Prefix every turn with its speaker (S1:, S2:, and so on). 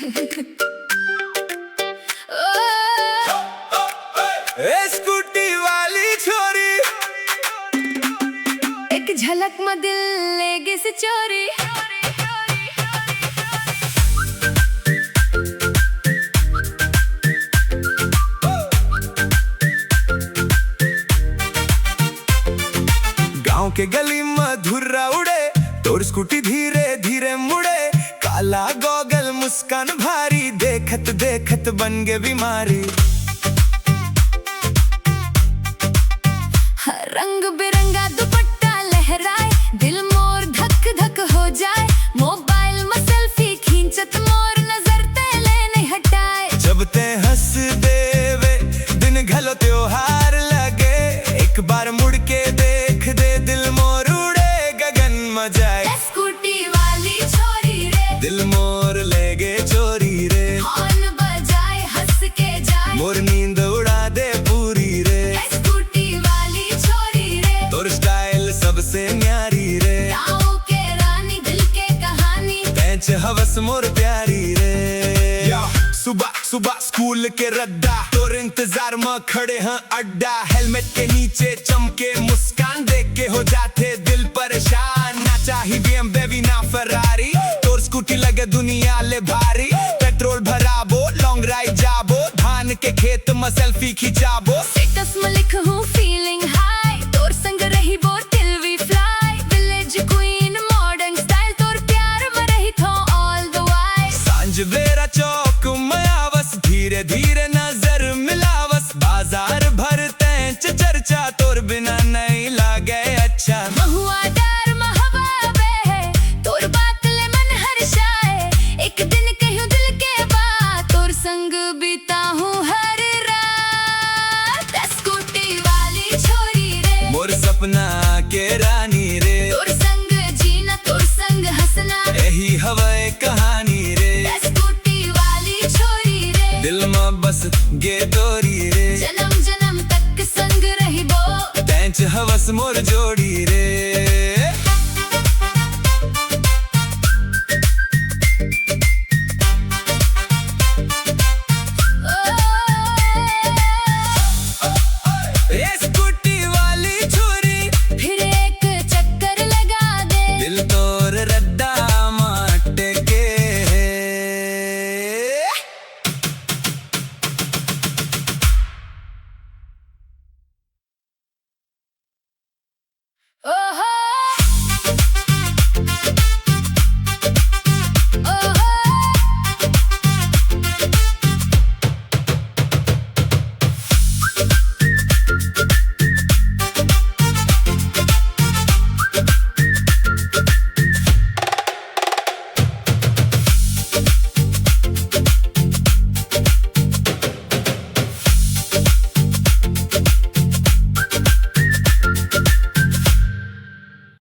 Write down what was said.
S1: ए scooty वाली छोरी,
S2: एक झलक में दिल लेगी से चोरी।
S1: गांव के गली में धुर्रा उड़े, तोर स्कूटी धीरे धीरे मुड़े। काला गोगल मुस्कान भारी, देखत देखत बन गे बीमारी।
S2: रंग बिरंगा दुपट्टा लहराए, दिल मोर धक धक हो जाए। मोबाइल में सेल्फी खींचत मोर नजर तेले नहीं हटाए।
S1: जब ते हंस देवे दिन घलो त्योहार लगे। एक बार मुड़ के देख दे, दिल मोर उड़े गगन में जाए।
S2: स्कूटी वाली छोरी रे,
S1: दिल मोर ले गे चोरी रे।
S2: हॉर्न बजाए हंस के जाए,
S1: मोर नींद उड़ा दे पूरी रे।
S2: स्कूटी वाली छोरी रे,
S1: तोर स्टाइल सबसे न्यारी रे।
S2: गाँव के रानी दिल के कहानी,
S1: बेंच हवस मोर प्यारी रे। सुबह सुबह स्कूल के रद्दा, तोर इंतजार में खड़े हैं अड्डा। हेलमेट के नीचे चमके मुस्कान, देख के हो जाते दिल परेशान। ना चाहिए BMW ना फरारी, तोर स्कूटी लगे दुनिया ले भारी। पेट्रोल भराबो, लॉन्ग राइड जाबो, धान के खेत में सेल्फी खिंचाबो।
S2: स्टेटस में लिखूं फीलिंग हाई, तोर संग रही bore till we fly। Village queen modern style, तोर प्यार में रही थो all the while।
S1: सांझ बेरा चौक में आवस, धीरे धीरे नजर मिलावस। बाजार भरते चर्चा, तोर बिना नहीं लागे अच्छा।
S2: महुआ डार में हवा बहे, तोर बात ले मन हर्षाए। एक दिन कहूं दिल के बात, तोर संग बीता हूँ हर रात। स्कूटी वाली छोरी रे,
S1: मोर सपना के रानी रे।
S2: तोर संग जीना, तोर संग हंसना,
S1: यही हवाए कहानी रे।
S2: स्कूटी वाली छोरी रे,
S1: दिल में बस गे तोरी रे।
S2: जन्म जन्म तक संग रही बो।
S1: बेंच हवस मोर जोड़